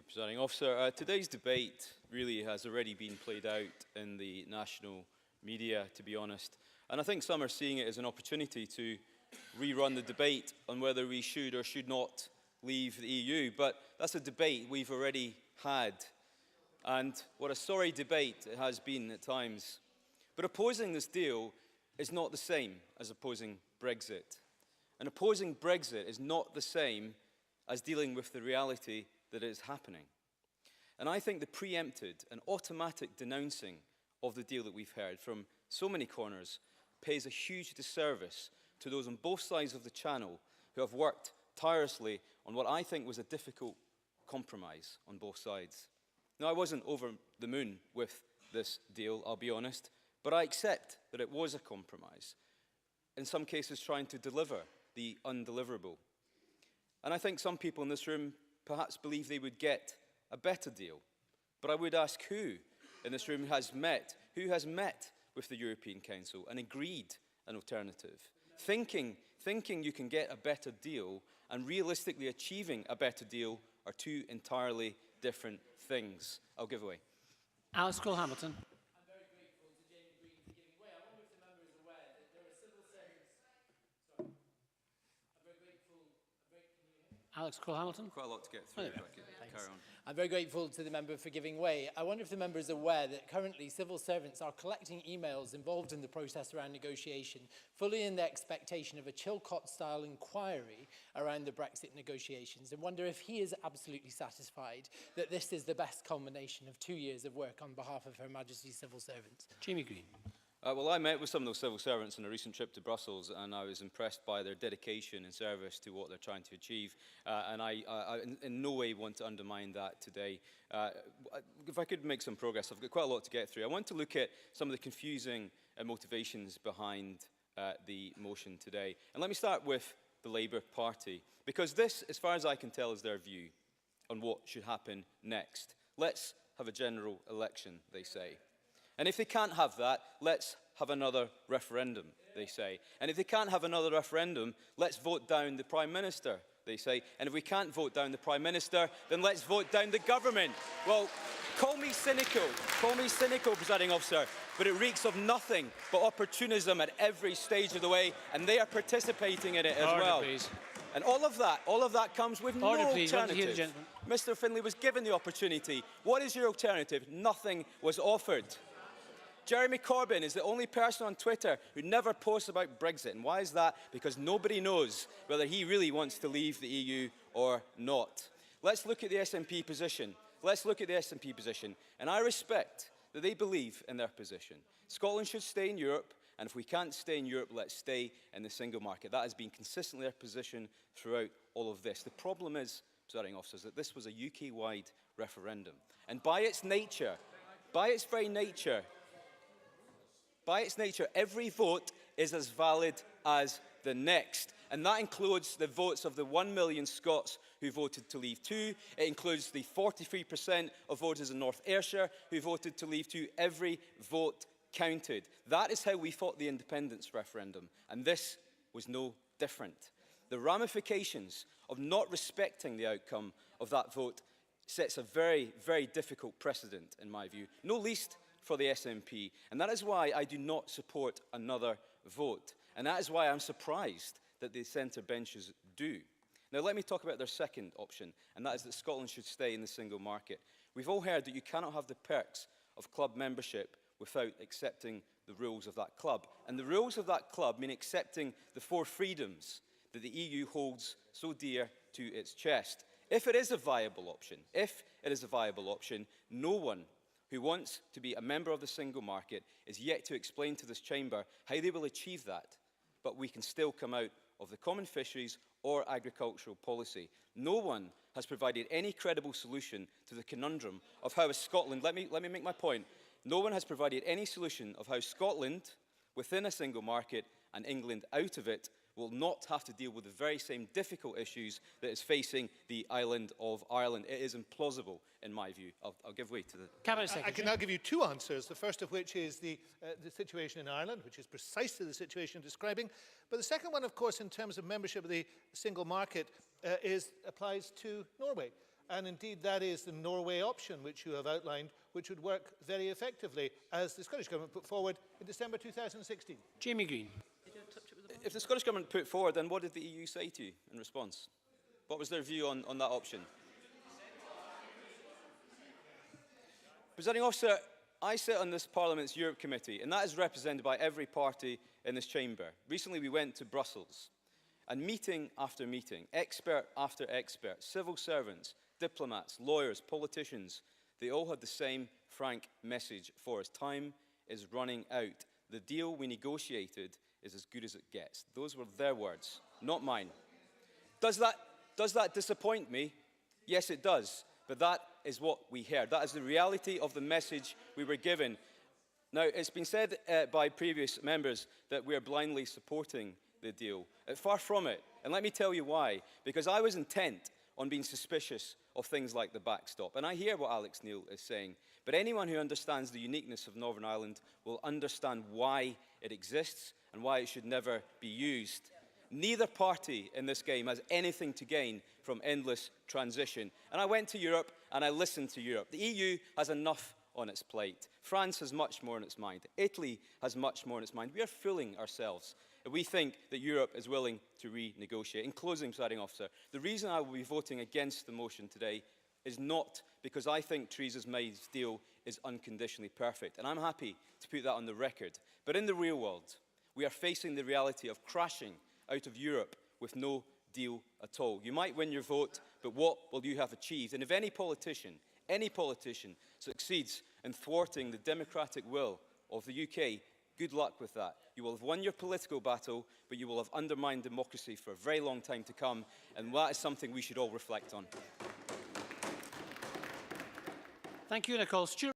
Presiding Officer, today's debate really has already been played out in the national media, to be honest. And I think some are seeing it as an opportunity to rerun the debate on whether we should or should not leave the EU. But that's a debate we've already had. And what a sorry debate it has been at times. But opposing this deal is not the same as opposing Brexit. And opposing Brexit is not the same as dealing with the reality that is happening. And I think the preempted and automatic denouncing of the deal that we've heard from so many corners pays a huge disservice to those on both sides of the Channel who have worked tirelessly on what I think was a difficult compromise on both sides. Now, I wasn't over the moon with this deal, I'll be honest, but I accept that it was a compromise, in some cases trying to deliver the undeliverable. And I think some people in this room perhaps believe they would get a better deal. But I would ask who in this room has met with the European Council and agreed an alternative? Thinking you can get a better deal and realistically achieving a better deal are two entirely different things. I'll give away. Alex Cole-Hamilton. Alex Cole-Hamilton. Quite a lot to get through. Carry on. I'm very grateful to the member for giving way. I wonder if the member is aware that currently civil servants are collecting emails involved in the process around negotiation, fully in the expectation of a Chilcot-style inquiry around the Brexit negotiations, and wonder if he is absolutely satisfied that this is the best culmination of 2 years of work on behalf of Her Majesty's civil servants. Jamie Green. Well, I met with some of those civil servants on a recent trip to Brussels, and I was impressed by their dedication and service to what they're trying to achieve. And I in no way want to undermine that today. If I could make some progress, I've got quite a lot to get through. I want to look at some of the confusing motivations behind the motion today. And let me start with the Labour Party, because this, as far as I can tell, is their view on what should happen next. Let's have a general election, they say. And if they can't have that, let's have another referendum, they say. And if they can't have another referendum, let's vote down the Prime Minister, they say. And if we can't vote down the Prime Minister, then let's vote down the government. Well, call me cynical, Presiding Officer, but it reeks of nothing but opportunism at every stage of the way, and they are participating in it as well. Please. And all of that comes with no alternative. Mr. Finlay was given the opportunity. What is your alternative? Nothing was offered. Jeremy Corbyn is the only person on Twitter who never posts about Brexit. And why is that? Because nobody knows whether he really wants to leave the EU or not. Let's look at the SNP position. And I respect that they believe in their position. Scotland should stay in Europe, and if we can't stay in Europe, let's stay in the single market. That has been consistently their position throughout all of this. The problem is, Presiding Officers, that this was a UK-wide referendum. And by its very nature, every vote is as valid as the next. And that includes the votes of the 1 million Scots who voted to leave too. It includes the 43% of voters in North Ayrshire who voted to leave too. Every vote counted. That is how we fought the independence referendum. And this was no different. The ramifications of not respecting the outcome of that vote sets a very, very difficult precedent, in my view. No least for the SNP, and that is why I do not support another vote, and that is why I'm surprised that the centre benches do. Now let me talk about their second option, and that is that Scotland should stay in the single market. We've all heard that you cannot have the perks of club membership without accepting the rules of that club, and the rules of that club mean accepting the 4 freedoms that the EU holds so dear to its chest. If it is a viable option, no one who wants to be a member of the single market is yet to explain to this chamber how they will achieve that, but we can still come out of the common fisheries or agricultural policy. No one has provided any credible solution to the conundrum of how Scotland, let me make my point, no one has provided any solution of how Scotland, within a single market, and England out of it, will not have to deal with the very same difficult issues that is facing the island of Ireland. It is implausible, in my view. I'll give way to the Cabinet Secretary. I can now give you 2 answers, the first of which is the situation in Ireland, which is precisely the situation I'm describing. But the second one, of course, in terms of membership of the single market, applies to Norway. And indeed, that is the Norway option, which you have outlined, which would work very effectively, as the Scottish Government put forward in December 2016. Jamie Green. If the Scottish Government put forward, then what did the EU say to you in response? What was their view on that option? Presiding Officer, I sit on this Parliament's Europe Committee, and that is represented by every party in this chamber. Recently, we went to Brussels, and meeting after meeting, expert after expert, civil servants, diplomats, lawyers, politicians, they all had the same frank message for us. Time is running out. The deal we negotiated is as good as it gets. Those were their words, not mine. Does that disappoint me? Yes, it does. But that is what we heard. That is the reality of the message we were given. Now, it's been said by previous members that we are blindly supporting the deal. Far from it. And let me tell you why. Because I was intent on being suspicious of things like the backstop. And I hear what Alex Neil is saying. But anyone who understands the uniqueness of Northern Ireland will understand why it exists and why it should never be used. Neither party in this game has anything to gain from endless transition. And I went to Europe and I listened to Europe. The EU has enough on its plate. France has much more on its mind. Italy has much more on its mind. We are fooling ourselves if we think that Europe is willing to renegotiate. In closing, Presiding Officer, the reason I will be voting against the motion today is not because I think Theresa May's deal is unconditionally perfect. And I'm happy to put that on the record. But in the real world, we are facing the reality of crashing out of Europe with no deal at all. You might win your vote, but what will you have achieved? And if any politician succeeds in thwarting the democratic will of the UK, good luck with that. You will have won your political battle, but you will have undermined democracy for a very long time to come, and that is something we should all reflect on. Thank you, Nicole. Stuart